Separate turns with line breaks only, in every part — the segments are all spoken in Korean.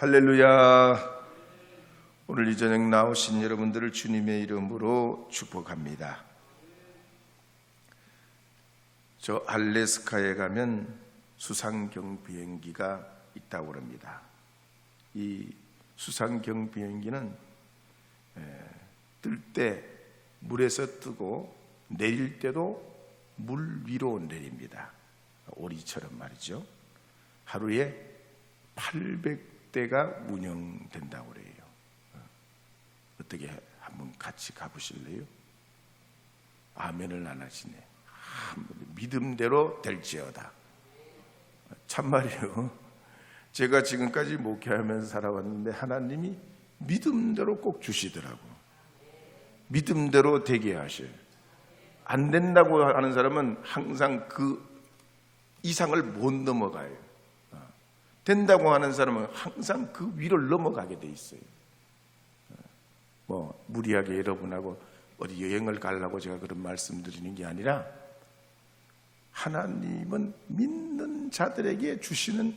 할렐루야. 오늘 이 저녁 나오신 여러분들을 주님의 이름으로 축복합니다. 저 알래스카에 가면 수상경 비행기가 있다고 합니다. 이 수상경 비행기는 뜰 때 물에서 뜨고 내릴 때도 물 위로 내립니다. 오리처럼 말이죠. 하루에 800대가 운영된다고 그래요. 어떻게 한번 같이 가보실래요? 아멘을 안 하시네. 믿음대로 될지어다. 참말이요. 제가 지금까지 목회하면서 살아왔는데 하나님이 믿음대로 꼭 주시더라고. 믿음대로 되게 하셔요. 안 된다고 하는 사람은 항상 그 이상을 못 넘어가요. 된다고 하는 사람은 항상 그 위를 넘어가게 돼 있어요. 무리하게 여러분하고 어디 여행을 가려고 제가 그런 말씀 드리는 게 아니라 하나님은 믿는 자들에게 주시는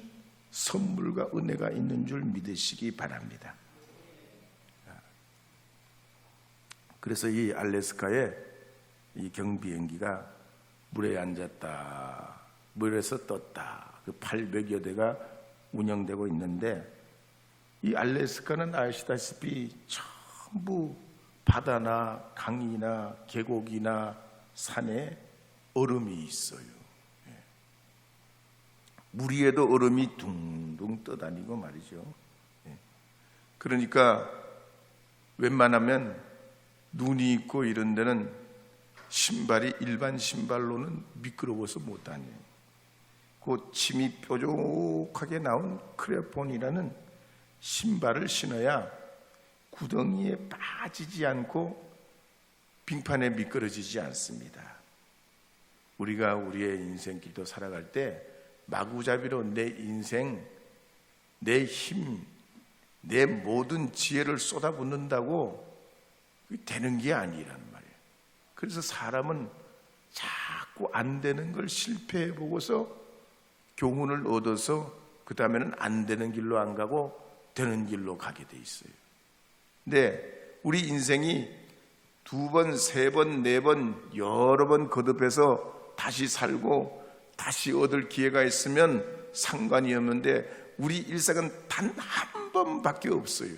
선물과 은혜가 있는 줄 믿으시기 바랍니다. 그래서 이 알래스카에 이 경비행기가 물에 앉았다, 물에서 떴다, 그 800여 대가 운영되고 있는데, 이 알래스카는 아시다시피 전부 바다나 강이나 계곡이나 산에 얼음이 있어요. 물 위에도 얼음이 둥둥 떠다니고 말이죠. 그러니까 웬만하면 눈이 있고 이런 데는 신발이 일반 신발로는 미끄러워서 못 다녀요. 그 침이 뾰족하게 나온 크레폰이라는 신발을 신어야 구덩이에 빠지지 않고 빙판에 미끄러지지 않습니다. 우리가 우리의 인생길도 살아갈 때 마구잡이로 내 인생, 내 힘, 내 모든 지혜를 쏟아붓는다고 되는 게 아니란 말이에요. 그래서 사람은 자꾸 안 되는 걸 실패해 보고서 교훈을 얻어서 그 다음에는 안 되는 길로 안 가고 되는 길로 가게 돼 있어요. 근데 우리 인생이 2번, 3번, 4번 여러 번 거듭해서 다시 살고 다시 얻을 기회가 있으면 상관이 없는데 우리 일생은 단 한 번밖에 없어요.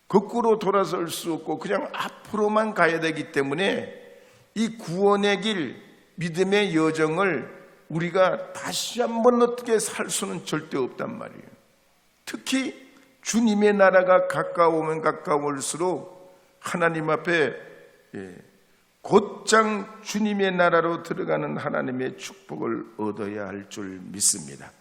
거꾸로 돌아설 수 없고 그냥 앞으로만 가야 되기 때문에 이 구원의 길, 믿음의 여정을 우리가 다시 한번 어떻게 살 수는 절대 없단 말이에요. 특히 주님의 나라가 가까우면 가까울수록 하나님 앞에 곧장 주님의 나라로 들어가는 하나님의 축복을 얻어야 할 줄 믿습니다.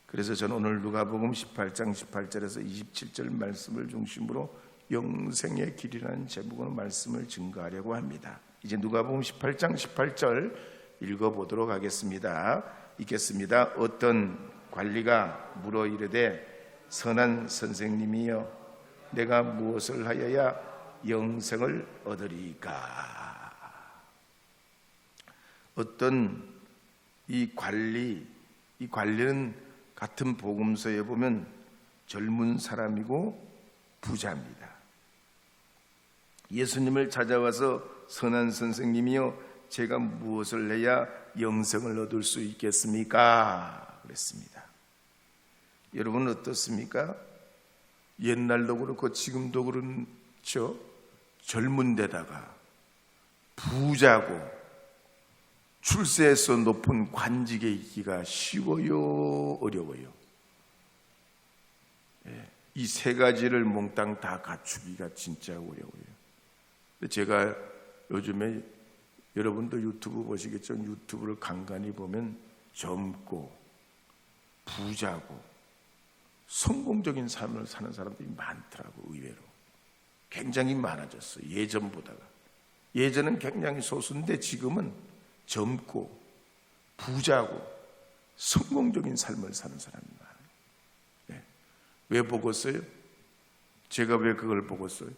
그래서 저는 오늘 누가복음 18장 18절에서 27절 말씀을 중심으로 영생의 길이라는 제목으로 말씀을 증거하려고 합니다. 이제 누가복음 18장 18절 읽어보도록 하겠습니다. 읽겠습니다. 어떤 관리가 물어 이르되 선한 선생님이여 내가 무엇을 하여야 영생을 얻으리까? 어떤 이 관리는 같은 복음서에 보면 젊은 사람이고 부자입니다. 예수님을 찾아와서 선한 선생님이여 제가 무엇을 해야 영생을 얻을 수 있겠습니까? 그랬습니다. 여러분 어떻습니까? 옛날도 그렇고 지금도 그렇죠. 젊은 데다가 부자고 출세에서 높은 관직에 있기가 쉬워요, 어려워요? 이 세 가지를 몽땅 다 갖추기가 진짜 어려워요. 제가 요즘에 여러분도 유튜브 보시겠죠? 유튜브를 간간히 보면 젊고 부자고 성공적인 삶을 사는 사람들이 많더라고. 의외로 굉장히 많아졌어요. 예전보다가. 예전은 굉장히 소수인데 지금은 젊고 부자고 성공적인 삶을 사는 사람이 많아요. 왜 보겠어요? 제가 왜 그걸 보겠어요?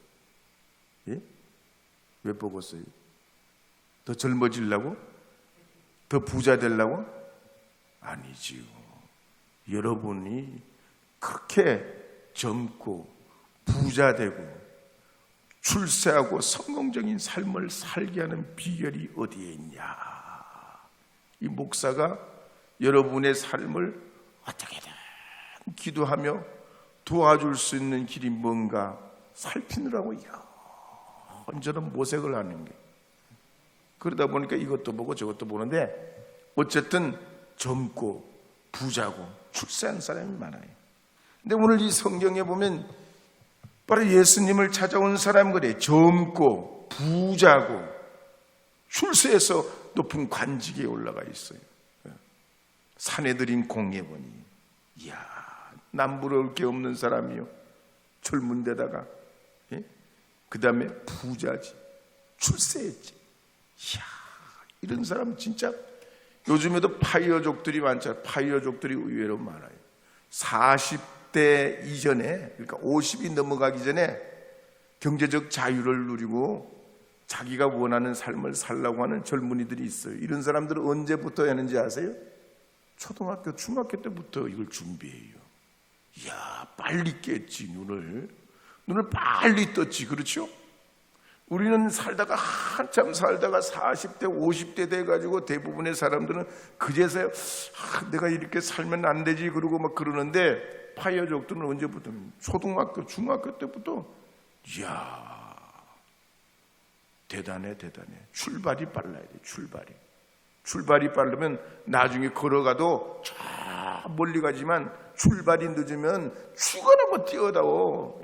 왜 보겠어요? 더 젊어지려고? 더 부자 되려고? 아니지요. 여러분이 그렇게 젊고 부자 되고 출세하고 성공적인 삶을 살게 하는 비결이 어디에 있냐? 이 목사가 여러분의 삶을 어떻게든 기도하며 도와줄 수 있는 길이 뭔가 살피느라고 이런저런 모색을 하는 게, 그러다 보니까 이것도 보고 저것도 보는데 어쨌든 젊고 부자고 출세한 사람이 많아요. 근데 오늘 이 성경에 보면 바로 예수님을 찾아온 사람 그래. 젊고 부자고 출세해서 높은 관직에 올라가 있어요. 산에 들인 공예원이, 이야, 남부러울 게 없는 사람이요, 젊은 데다가, 그 다음에 부자지, 출세했지. 이야, 이런 사람 진짜 요즘에도 파이어족들이 많잖아요. 파이어족들이 의외로 많아요. 40대 이전에, 그러니까 50이 넘어가기 전에 경제적 자유를 누리고 자기가 원하는 삶을 살라고 하는 젊은이들이 있어요. 이런 사람들은 언제부터 하는지 아세요? 초등학교, 중학교 때부터 이걸 준비해요. 이야, 빨리 깼지, 눈을 빨리 떴지, 그렇죠? 우리는 살다가 한참 살다가 40대, 50대 돼가지고 대부분의 사람들은 그제서야 내가 이렇게 살면 안 되지 그러고 막 그러는데, 파이어족들은 언제부터? 초등학교, 중학교 때부터. 이야, 대단해. 출발이 빨라야 돼. 출발이 빠르면 나중에 걸어가도 저 멀리 가지만 출발이 늦으면 죽어나 뭐 뛰어다오.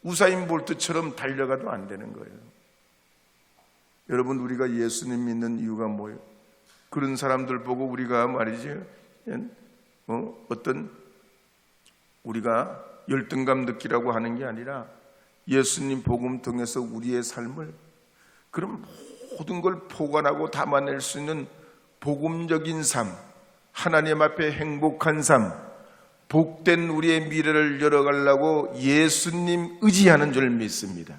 우사인 볼트처럼 달려가도 안 되는 거예요. 여러분, 우리가 예수님 믿는 이유가 뭐예요? 그런 사람들 보고 우리가 말이지, 어떤 우리가 열등감 느끼라고 하는 게 아니라 예수님 복음 통해서 우리의 삶을, 그런 모든 걸 포괄하고 담아낼 수 있는 복음적인 삶, 하나님 앞에 행복한 삶, 복된 우리의 미래를 열어가려고 예수님 의지하는 줄 믿습니다.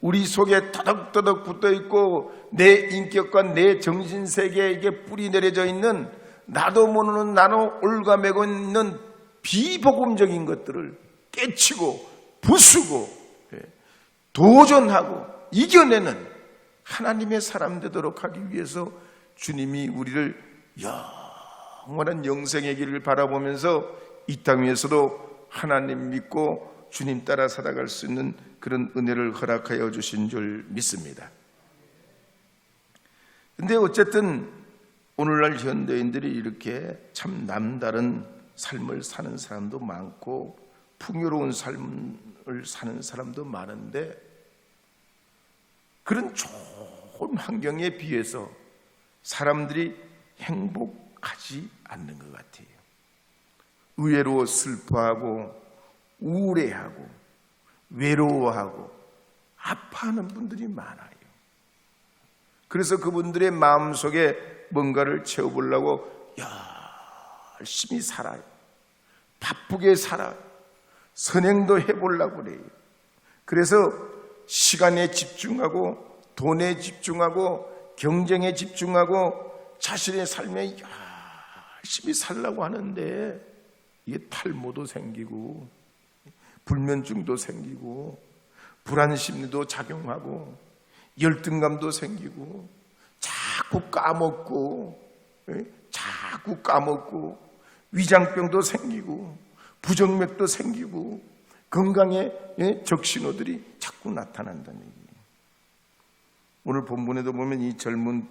우리 속에 터덕터덕 붙어있고 내 인격과 내 정신세계에 이게 뿌리 내려져 있는, 나도 모르는 나로 올가매고 있는 비복음적인 것들을 깨치고 부수고 도전하고 이겨내는 하나님의 사람 되도록 하기 위해서 주님이 우리를 영원한 영생의 길을 바라보면서 이 땅 위에서도 하나님 믿고 주님 따라 살아갈 수 있는 그런 은혜를 허락하여 주신 줄 믿습니다. 근데 어쨌든 오늘날 현대인들이 이렇게 참 남다른 삶을 사는 사람도 많고 풍요로운 삶을 사는 사람도 많은데, 그런 좋은 환경에 비해서 사람들이 행복하지 않는 것 같아요. 의외로 슬퍼하고 우울해하고 외로워하고 아파하는 분들이 많아요. 그래서 그분들의 마음속에 뭔가를 채워보려고 열심히 살아요. 바쁘게 살아요. 선행도 해보려고 그래요. 그래서 시간에 집중하고 돈에 집중하고 경쟁에 집중하고 자신의 삶에 열심히 살려고 하는데, 이게 탈모도 생기고 불면증도 생기고 불안심리도 작용하고 열등감도 생기고 자꾸 까먹고 위장병도 생기고 부정맥도 생기고 건강에 적신호들이 자꾸 나타난다는 얘기예요. 오늘 본문에도 보면 이 젊은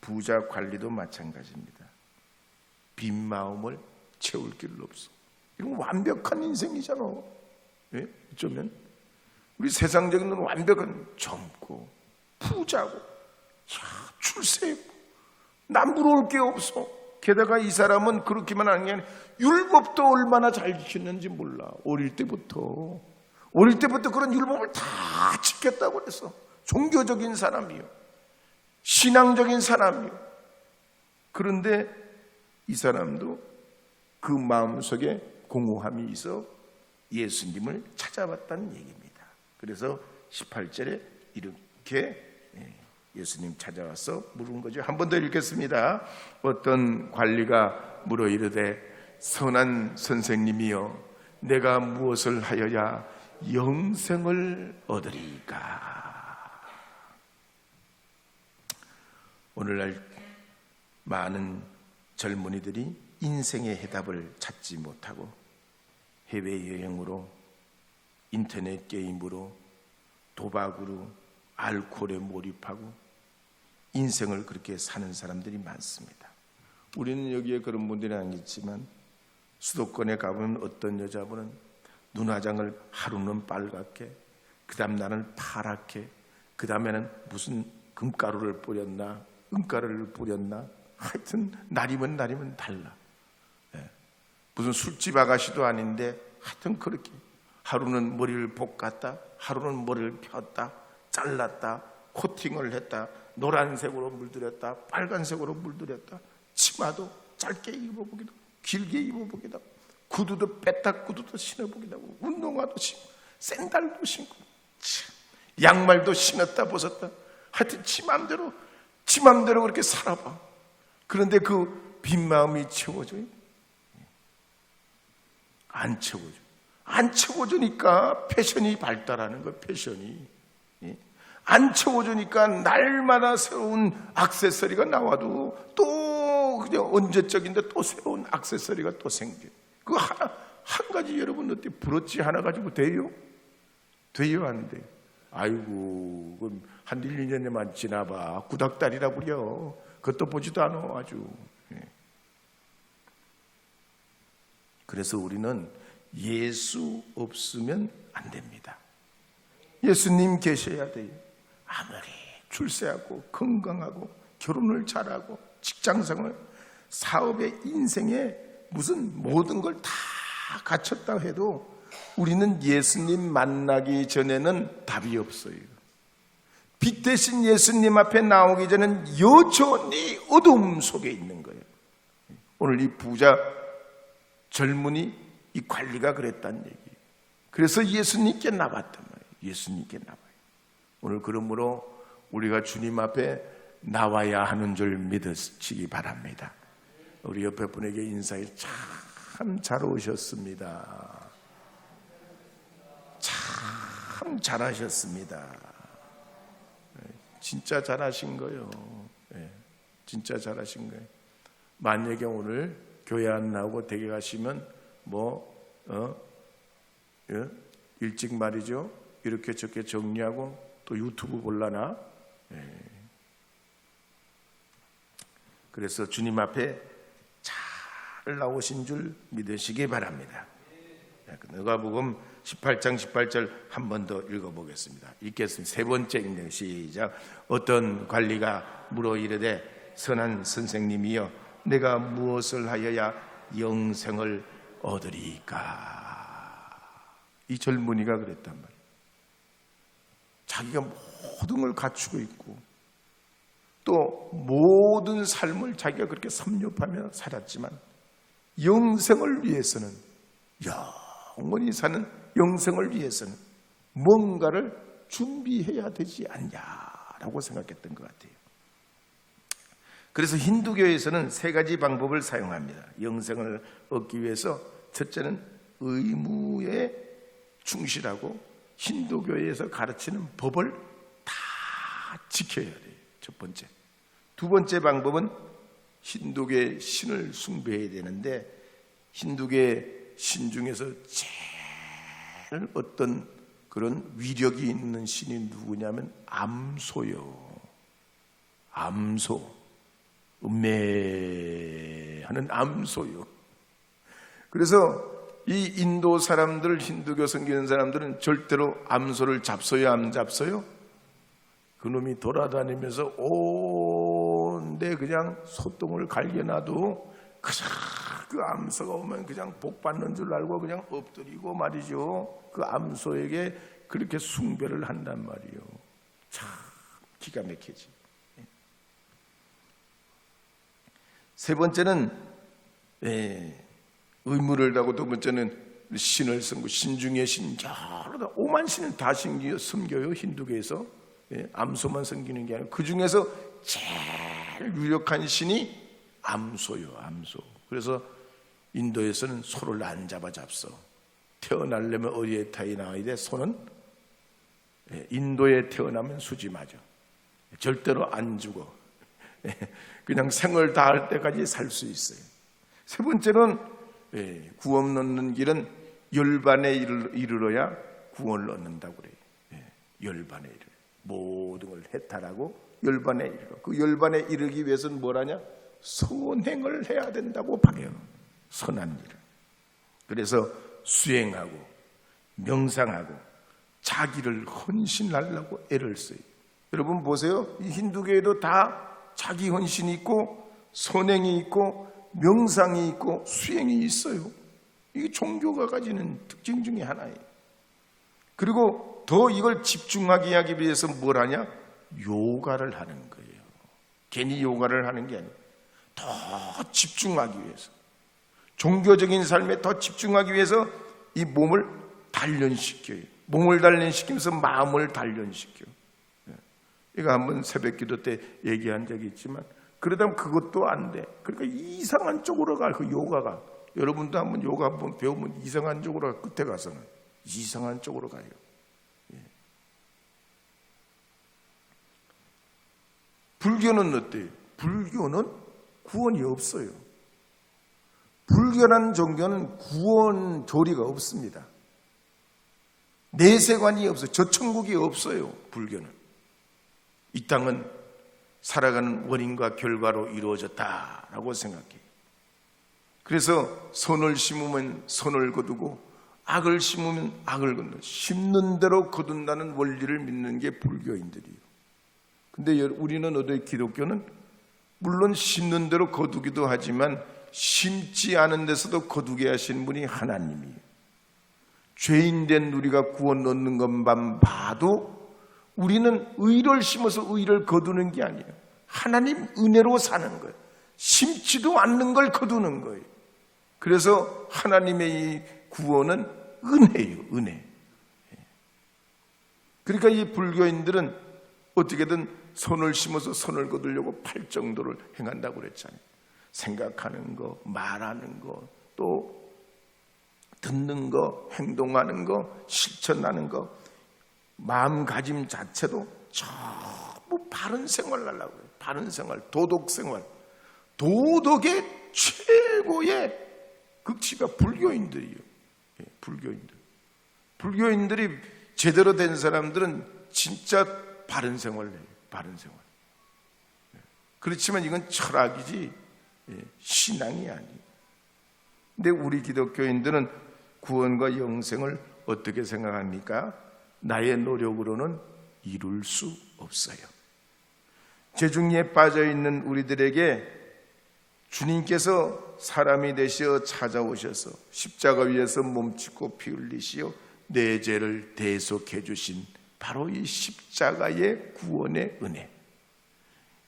부자 관리도 마찬가지입니다. 빈 마음을 채울 길 없어. 이건 완벽한 인생이잖아. 어쩌면 우리 세상적인 건 완벽한, 젊고 부자고 출세했고 남부러울 게 없어. 게다가 이 사람은 그렇게만 하는 게 아니라 율법도 얼마나 잘 지켰는지 몰라. 어릴 때부터 그런 율법을 다 지켰다고 그랬어. 종교적인 사람이요, 신앙적인 사람이요. 그런데 이 사람도 그 마음속에 공허함이 있어 예수님을 찾아왔다는 얘기입니다. 그래서 18절에 이렇게 예수님 찾아와서 물은 거죠. 한 번 더 읽겠습니다. 어떤 관리가 물어 이르되 선한 선생님이여 내가 무엇을 하여야 영생을 얻으리까? 오늘날 많은 젊은이들이 인생의 해답을 찾지 못하고 해외여행으로, 인터넷 게임으로, 도박으로, 알코올에 몰입하고 인생을 그렇게 사는 사람들이 많습니다. 우리는 여기에 그런 분들이 아니지만 수도권에 가보면 어떤 여자분은 눈화장을 하루는 빨갛게, 그 다음 날은 파랗게, 그 다음에는 무슨 금가루를 뿌렸나 은가루를 뿌렸나, 하여튼 날이면 달라. 무슨 술집 아가씨도 아닌데 하여튼 그렇게 하루는 머리를 볶았다, 하루는 머리를 폈다, 잘랐다, 코팅을 했다, 노란색으로 물들였다, 빨간색으로 물들였다, 치마도 짧게 입어보기도 하고 길게 입어보기도 하고 구두도 빼딱 구두도 신어보기도 하고 운동화도 신고 샌들도 신고 양말도 신었다 벗었다, 하여튼 지 맘대로 그렇게 살아봐. 그런데 그 빈 마음이 채워져요? 안 채워져. 안 채워주니까 패션이 발달하는 거예요. 패션이 안 채워주니까 날마다 새로운 액세서리가 나와도 또 그냥 언제적인데 또 새로운 액세서리가 또 생겨요. 그거 한 가지 여러분 어떻게 브로치 하나 가지고 돼요? 돼요? 안 돼요? 아이고 한 1, 2년에만 지나봐 구닥다리라 그려. 그것도 보지도 않아 아주. 그래서 우리는 예수 없으면 안 됩니다. 예수님 계셔야 돼요. 아무리 출세하고 건강하고 결혼을 잘하고 직장생활, 사업에 인생에 무슨 모든 걸 다 갖췄다 해도 우리는 예수님 만나기 전에는 답이 없어요. 빛 대신 예수님 앞에 나오기 전에는 여전히 어둠 속에 있는 거예요. 오늘 이 부자 젊은이 이 관리가 그랬단 얘기예요. 그래서 예수님께 나왔단 말이에요. 예수님께 나와요. 오늘 그러므로 우리가 주님 앞에 나와야 하는 줄 믿으시기 바랍니다. 우리 옆에 분에게 인사해. 참 잘 오셨습니다. 참 잘하셨습니다. 진짜 잘하신 거예요. 진짜 잘하신 거예요. 만약에 오늘 교회 안 나오고 댁에 가시면 일찍 말이죠. 이렇게 저렇게 정리하고 또 유튜브 볼라나. 그래서 주님 앞에 잘 나오신 줄 믿으시기 바랍니다. 누가복음 18장 18절 한 번 더 읽어보겠습니다. 읽겠습니다. 세 번째 읽는 시작. 어떤 관리가 물어 이르되 선한 선생님이여 내가 무엇을 하여야 영생을 얻으리까? 이 젊은이가 그랬단 말이에요. 자기가 모든 걸 갖추고 있고 또 모든 삶을 자기가 그렇게 섭렵하며 살았지만 영생을 위해서는, 영원히 사는 영생을 위해서는 뭔가를 준비해야 되지 않냐라고 생각했던 것 같아요. 그래서 힌두교에서는 세 가지 방법을 사용합니다. 영생을 얻기 위해서 첫째는 의무에 충실하고 힌두교에서 가르치는 법을 다 지켜야 돼요. 첫 번째. 두 번째 방법은 힌두교의 신을 숭배해야 되는데 힌두교의 신 중에서 제일 어떤 그런 위력이 있는 신이 누구냐면 암소요. 암소. 음매하는 암소요. 그래서 이 인도 사람들, 힌두교 섬기는 사람들은 절대로 암소를 잡서요, 안 잡서요? 그놈이 돌아다니면서 온데 그냥 소똥을 갈겨놔도 그 암소가 오면 그냥 복 받는 줄 알고 그냥 엎드리고 말이죠. 그 암소에게 그렇게 숭배를 한단 말이에요. 참 기가 막히지. 세 번째는 의무를 다고, 두 번째는 신을 섬고, 신 중에 신, 여러 오만 신을 다 섬겨요. 힌두교에서. 암소만 섬기는 게 아니고 그 중에서 제일 유력한 신이 암소요. 암소. 그래서 인도에서는 소를 안 잡아 잡서. 태어나려면 어디에 태어나야 돼? 소는 인도에 태어나면 수지 맞아. 절대로 안 죽어. 그냥 생을 다할 때까지 살 수 있어요. 세 번째는 구원 얻는 길은 열반에 이르러야 구원을 얻는다고 그래요. 열반에 이르러 모든 걸 해탈하고 열반에 이르러, 그 열반에 이르기 위해서는 뭘 하냐? 선행을 해야 된다고 봐요. 선한 일을. 그래서 수행하고 명상하고 자기를 헌신하려고 애를 써요. 여러분 보세요. 이 힌두교에도 다 자기 헌신이 있고 선행이 있고 명상이 있고 수행이 있어요. 이게 종교가 가지는 특징 중에 하나예요. 그리고 더 이걸 집중하게 하기 위해서 뭘 하냐? 요가를 하는 거예요. 괜히 요가를 하는 게 아니에요. 더 집중하기 위해서, 종교적인 삶에 더 집중하기 위해서 이 몸을 단련시켜요. 몸을 단련시키면서 마음을 단련시켜요. 이거 한번 새벽기도 때 얘기한 적이 있지만, 그러다 보면 그것도 안 돼. 그러니까 이상한 쪽으로 가, 그 요가가. 여러분도 한번 요가 한번 배우면 이상한 쪽으로 가, 끝에 가서는 이상한 쪽으로 가요. 불교는 어때요? 불교는 구원이 없어요. 불교라는 종교는 구원 조리가 없습니다. 내세관이 없어요. 저천국이 없어요. 불교는. 이 땅은 살아가는 원인과 결과로 이루어졌다라고 생각해요. 그래서 선을 심으면 선을 거두고 악을 심으면 악을 거둔다. 심는 대로 거둔다는 원리를 믿는 게 불교인들이에요. 근데 우리는 어디 기독교는 물론 심는 대로 거두기도 하지만 심지 않은 데서도 거두게 하시는 분이 하나님이에요. 죄인된 우리가 구원 얻는 것만 봐도 우리는 의를 심어서 의를 거두는 게 아니에요. 하나님 은혜로 사는 거예요. 심지도 않는 걸 거두는 거예요. 그래서 하나님의 이 구원은 은혜예요. 은혜. 그러니까 이 불교인들은 어떻게든 손을 심어서 손을 거두려고 팔정도를 행한다고 그랬잖아요. 생각하는 거, 말하는 거, 또 듣는 거, 행동하는 거, 실천하는 거, 마음가짐 자체도 전부 바른 생활을 하려고 해요. 바른 생활, 도덕 생활. 도덕의 최고의 극치가 불교인들이에요. 불교인들. 불교인들이 제대로 된 사람들은 진짜 바른 생활을 해요. 바른 생활. 그렇지만 이건 철학이지 신앙이 아니에요. 근데 우리 기독교인들은 구원과 영생을 어떻게 생각합니까? 나의 노력으로는 이룰 수 없어요. 죄중에 빠져있는 우리들에게 주님께서 사람이 되시어 찾아오셔서 십자가 위에서 몸짓고 피 흘리시어 내 죄를 대속해 주신 바로 이 십자가의 구원의 은혜,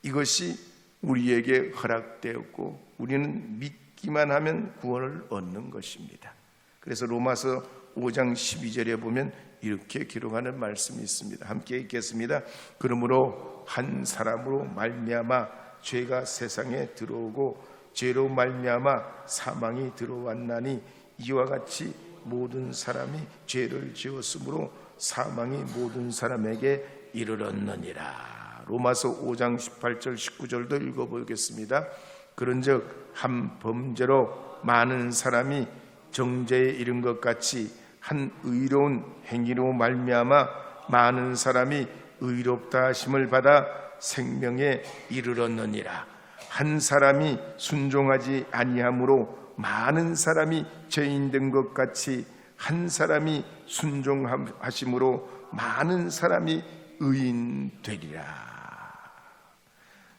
이것이 우리에게 허락되었고 우리는 믿기만 하면 구원을 얻는 것입니다. 그래서 로마서 5장 12절에 보면 이렇게 기록하는 말씀이 있습니다. 함께 읽겠습니다. 그러므로 한 사람으로 말미암아 죄가 세상에 들어오고 죄로 말미암아 사망이 들어왔나니 이와 같이 모든 사람이 죄를 지었으므로 사망이 모든 사람에게 이르렀느니라. 로마서 5장 18절 19절도 읽어보겠습니다. 그런즉 한 범죄로 많은 사람이 정죄에 이른 것 같이 한 의로운 행위로 말미암아 많은 사람이 의롭다 하심을 받아 생명에 이르렀느니라. 한 사람이 순종하지 아니함으로 많은 사람이 죄인 된 것 같이 한 사람이 순종하심으로 많은 사람이 의인 되리라.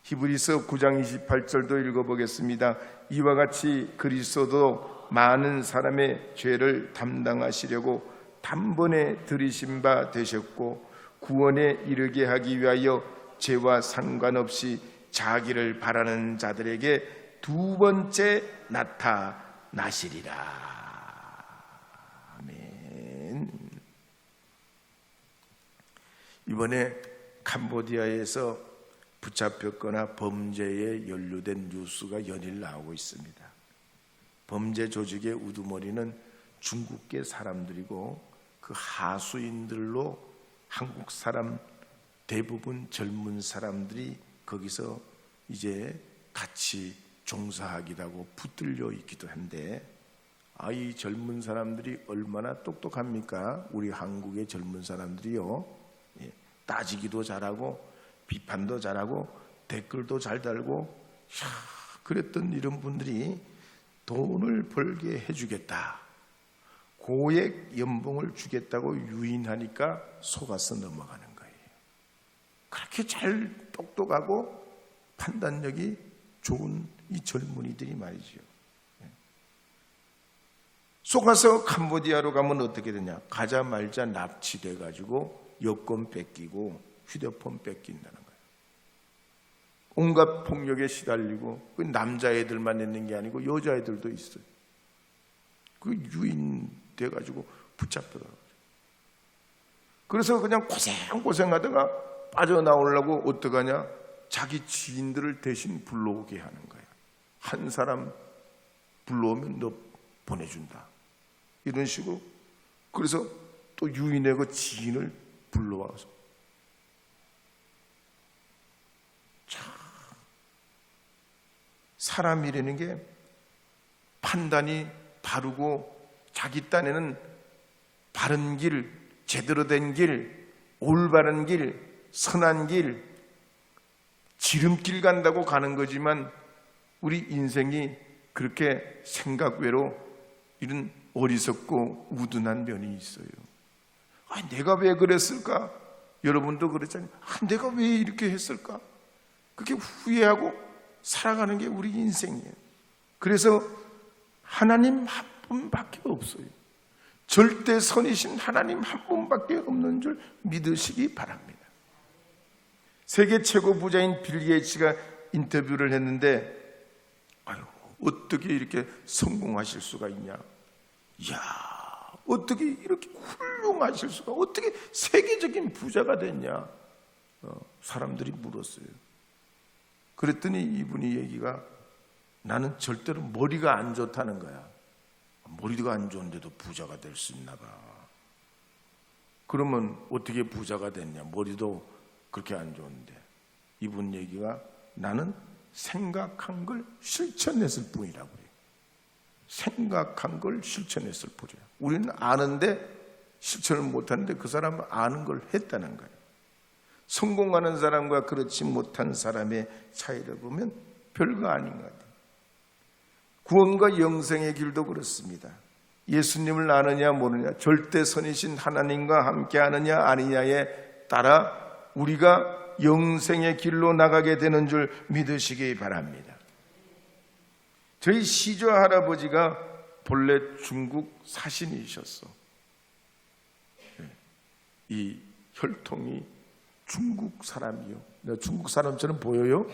히브리서 9장 28절도 읽어보겠습니다. 이와 같이 그리스도도 많은 사람의 죄를 담당하시려고 단번에 들이신 바 되셨고 구원에 이르게 하기 위하여 죄와 상관없이 자기를 바라는 자들에게 두 번째 나타나시리라. 아멘. 이번에 캄보디아에서 붙잡혔거나 범죄에 연루된 뉴스가 연일 나오고 있습니다. 범죄 조직의 우두머리는 중국계 사람들이고 그 하수인들로 한국 사람 대부분 젊은 사람들이 거기서 이제 같이 종사하기도 하고 붙들려 있기도 한데, 이 젊은 사람들이 얼마나 똑똑합니까? 우리 한국의 젊은 사람들이요, 따지기도 잘하고 비판도 잘하고 댓글도 잘 달고, 그랬던 이런 분들이 돈을 벌게 해주겠다, 고액 연봉을 주겠다고 유인하니까 속아서 넘어가는 거예요. 그렇게 잘 똑똑하고 판단력이 좋은 이 젊은이들이 말이죠, 속아서 캄보디아로 가면 어떻게 되냐? 가자말자 납치돼 가지고 여권 뺏기고 휴대폰 뺏긴다는 거예요. 온갖 폭력에 시달리고, 그 남자애들만 있는 게 아니고 여자애들도 있어요. 그 유인돼 가지고 붙잡혀가지고, 그래서 그냥 고생하다가 빠져나오려고 어떡하냐? 자기 지인들을 대신 불러오게 하는 거야. 한 사람 불러오면 너 보내준다, 이런 식으로. 그래서 또 유인의 그 지인을 불러와서, 사람이라는 게 판단이 바르고 자기 딴에는 바른 길, 제대로 된 길, 올바른 길, 선한 길, 지름길 간다고 가는 거지만, 우리 인생이 그렇게 생각 외로 이런 어리석고 우둔한 면이 있어요. 내가 왜 그랬을까? 여러분도 그랬잖아요. 내가 왜 이렇게 했을까? 그렇게 후회하고 살아가는 게 우리 인생이에요. 그래서 하나님 한 분밖에 없어요. 절대 선이신 하나님 한 분밖에 없는 줄 믿으시기 바랍니다. 세계 최고 부자인 빌 게이츠가 인터뷰를 했는데, 어떻게 이렇게 성공하실 수가 있냐? 이야, 어떻게 이렇게 훌륭하실 수가, 어떻게 세계적인 부자가 됐냐? 사람들이 물었어요. 그랬더니 이분이 얘기가, 나는 절대로 머리가 안 좋다는 거야. 머리가 안 좋은데도 부자가 될 수 있나 봐. 그러면 어떻게 부자가 됐냐? 머리도 그렇게 안 좋은데. 이분 얘기가, 나는 생각한 걸 실천했을 뿐이라고 해요. 생각한 걸 실천했을 뿐이야. 우리는 아는데 실천을 못하는데, 그 사람은 아는 걸 했다는 거예요. 성공하는 사람과 그렇지 못한 사람의 차이를 보면 별거 아닌 것 같아요. 구원과 영생의 길도 그렇습니다. 예수님을 아느냐 모르느냐, 절대 선이신 하나님과 함께 하느냐 아니냐에 따라 우리가 영생의 길로 나가게 되는 줄 믿으시기 바랍니다. 저희 시조 할아버지가 본래 중국 사신이셨어. 이 혈통이 중국 사람이요. 내가 중국 사람처럼 보여요?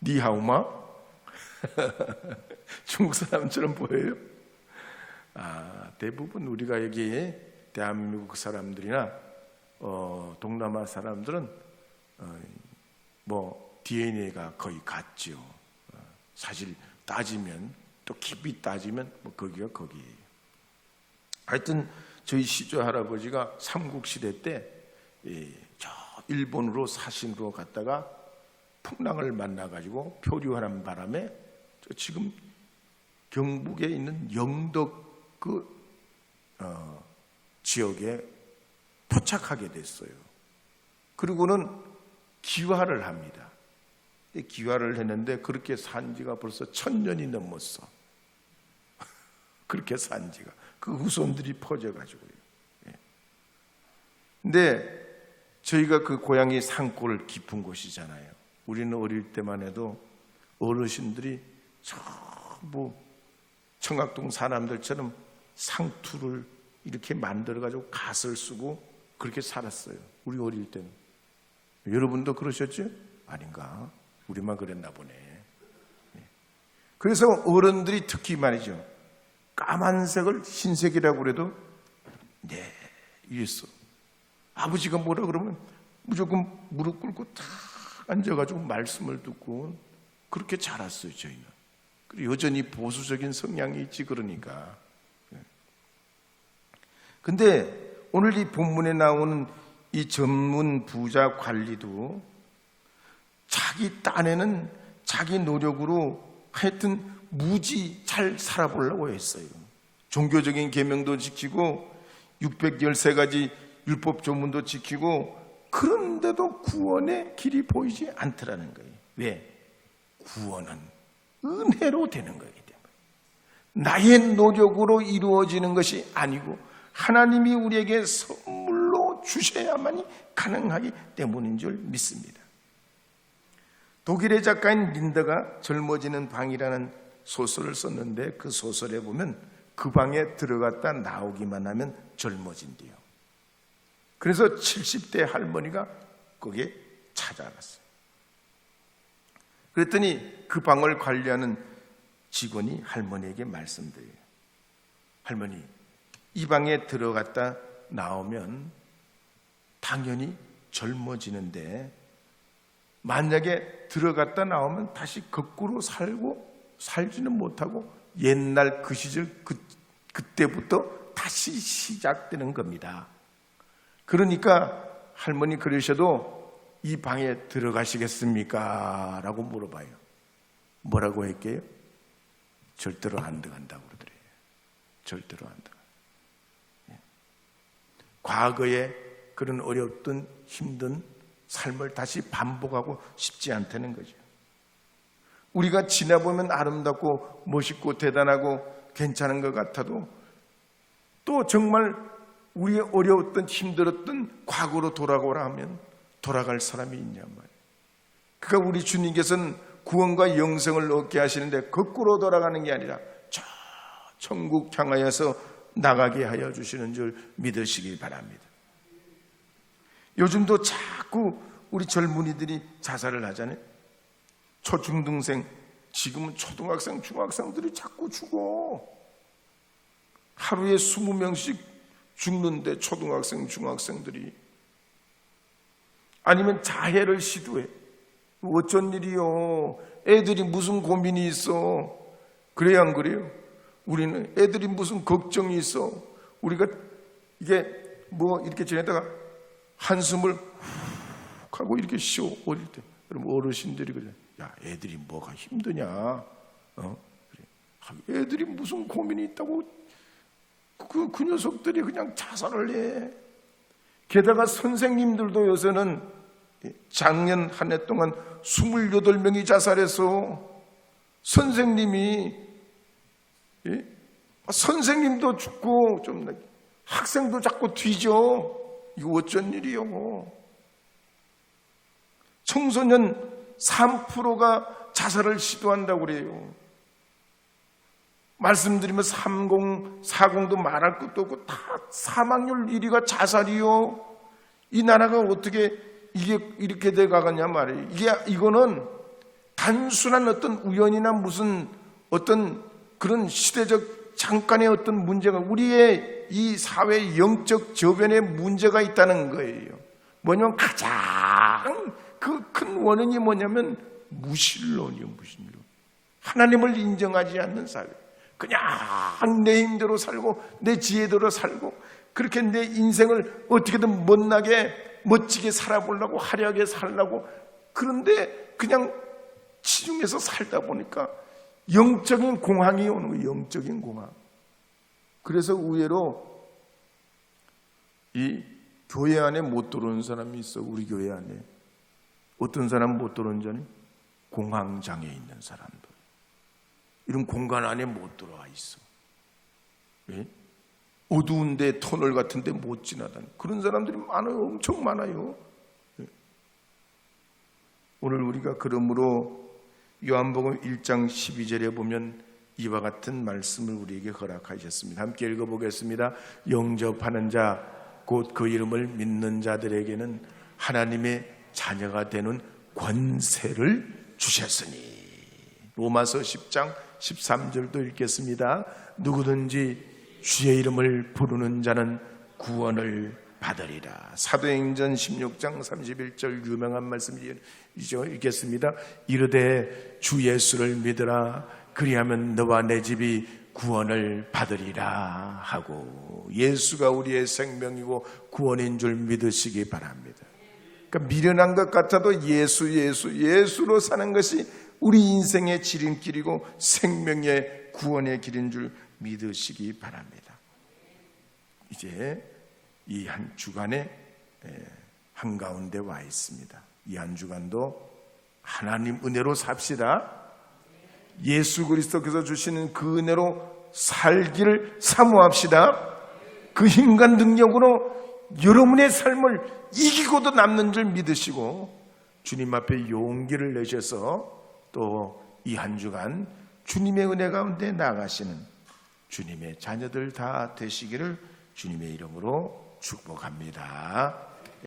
니하오마? 중국 사람처럼 보여요? 대부분 우리가 여기 대한민국 사람들이나 동남아 사람들은 DNA가 거의 같죠. 사실 따지면, 또 깊이 따지면 거기가 거기예요. 하여튼 저희 시조 할아버지가 삼국시대 때 저 일본으로 사신으로 갔다가 풍랑을 만나가지고 표류하는 바람에 지금 경북에 있는 영덕 지역에 포착하게 됐어요. 그리고는 기화를 합니다. 기화를 했는데 그렇게 산 지가 벌써 1000년이 넘었어. 그렇게 산 지가. 그 후손들이 퍼져가지고요. 근데 저희가 그 고향이 산골 깊은 곳이잖아요. 우리는 어릴 때만 해도 어르신들이 전부 청학동 사람들처럼 상투를 이렇게 만들어가지고 갓을 쓰고 그렇게 살았어요. 우리 어릴 때는. 여러분도 그러셨죠? 아닌가? 우리만 그랬나 보네. 그래서 어른들이 특히 말이죠, 까만색을 흰색이라고 그래도 이랬어. 아버지가 뭐라 그러면 무조건 무릎 꿇고 탁 앉아가지고 말씀을 듣고 그렇게 자랐어요. 저희는 여전히 보수적인 성향이 있지. 그러니까. 근데 오늘 이 본문에 나오는 이 전문 부자 관리도 자기 딴에는 자기 노력으로 하여튼 무지 잘 살아보려고 했어요. 종교적인 계명도 지키고 613가지 율법 조문도 지키고, 그런데도 구원의 길이 보이지 않더라는 거예요. 왜? 구원은 은혜로 되는 거기 때문에, 나의 노력으로 이루어지는 것이 아니고 하나님이 우리에게 선물로 주셔야만이 가능하기 때문인 줄 믿습니다. 독일의 작가인 린더가 젊어지는 방이라는 소설을 썼는데, 그 소설에 보면 그 방에 들어갔다 나오기만 하면 젊어진대요. 그래서 70대 할머니가 거기에 찾아갔어요. 그랬더니 그 방을 관리하는 직원이 할머니에게 말씀드려요. 할머니, 이 방에 들어갔다 나오면 당연히 젊어지는데, 만약에 들어갔다 나오면 다시 거꾸로 살지는 못하고 옛날 그 시절 그때부터 다시 시작되는 겁니다. 그러니까 할머니 그러셔도 이 방에 들어가시겠습니까? 라고 물어봐요. 뭐라고 할게요? 절대로 안 들어간다고 그러더래요. 절대로 안 들어가. 과거에 그런 어렵던 힘든 삶을 다시 반복하고 싶지 않다는 거죠. 우리가 지나보면 아름답고 멋있고 대단하고 괜찮은 것 같아도, 또 정말 우리의 어려웠던 힘들었던 과거로 돌아오라 하면 돌아갈 사람이 있냔 말이에요. 그러니까 우리 주님께서는 구원과 영생을 얻게 하시는데 거꾸로 돌아가는 게 아니라 저 천국 향하여서 나가게 하여 주시는 줄 믿으시기 바랍니다. 요즘도 자꾸 우리 젊은이들이 자살을 하잖아요. 초중등생, 지금은 초등학생, 중학생들이 자꾸 죽어. 하루에 20명씩 죽는데, 초등학생, 중학생들이. 아니면 자해를 시도해. 어쩐 일이요? 애들이 무슨 고민이 있어? 그래야 안 그래요? 우리는 애들이 무슨 걱정이 있어? 우리가 이게 뭐 이렇게 지내다가 한숨을 훅 하고 이렇게 쉬어, 어릴 때. 그럼 어르신들이 그래. 야, 애들이 뭐가 힘드냐? 그래. 애들이 무슨 고민이 있다고 그 녀석들이 그냥 자살을 해. 게다가 선생님들도 요새는 작년 한 해 동안 28명이 자살해서, 선생님도 죽고 좀 학생도 자꾸 뒤져. 이거 어쩐 일이요? 청소년 3%가 자살을 시도한다고 그래요. 말씀드리면 30, 40도 말할 것도 없고 다 사망률 1위가 자살이요. 이 나라가 어떻게 이게 이렇게 돼 가겠냐 말이에요. 이거는 단순한 어떤 우연이나 무슨 어떤 그런 시대적 잠깐의 어떤 문제가, 우리의 이 사회의 영적 저변에 문제가 있다는 거예요. 뭐냐면 가장 그 큰 원인이 뭐냐면 무신론이요. 무신론. 하나님을 인정하지 않는 사회. 그냥 내 힘대로 살고 내 지혜대로 살고, 그렇게 내 인생을 어떻게든 못나게 멋지게 살아보려고, 화려하게 살려고, 그런데 그냥 치중해서 살다 보니까 영적인 공황이 오는 거예요. 영적인 공황. 그래서 의외로 이 교회 안에 못 들어오는 사람이 있어. 우리 교회 안에. 어떤 사람 못 들어오는지 아니? 공황장애 있는 사람들. 이런 공간 안에 못 들어와 있어. 왜? 어두운데, 터널 같은데 못 지나다니. 그런 사람들이 많아요. 엄청 많아요. 오늘 우리가 그러므로 요한복음 1장 12절에 보면 이와 같은 말씀을 우리에게 허락하셨습니다. 함께 읽어보겠습니다. 영접하는 자, 곧 그 이름을 믿는 자들에게는 하나님의 자녀가 되는 권세를 주셨으니. 로마서 10장 13절도 읽겠습니다. 누구든지 주의 이름을 부르는 자는 구원을 받으리라. 사도행전 16장 31절 유명한 말씀이죠. 읽겠습니다. 이르되 주 예수를 믿으라. 그리하면 너와 내 집이 구원을 받으리라 하고, 예수가 우리의 생명이고 구원인 줄 믿으시기 바랍니다. 그러니까 미련한 것 같아도 예수로 사는 것이 우리 인생의 지름길이고 생명의 구원의 길인 줄 믿으시기 바랍니다. 이제 이 한 주간의 한가운데 와 있습니다. 이 한 주간도 하나님 은혜로 삽시다. 예수 그리스도께서 주시는 그 은혜로 살기를 사모합시다. 그 힘과 능력으로 여러분의 삶을 이기고도 남는 줄 믿으시고 주님 앞에 용기를 내셔서 또 이 한 주간 주님의 은혜 가운데 나아가시는 주님의 자녀들 다 되시기를 주님의 이름으로 축복합니다.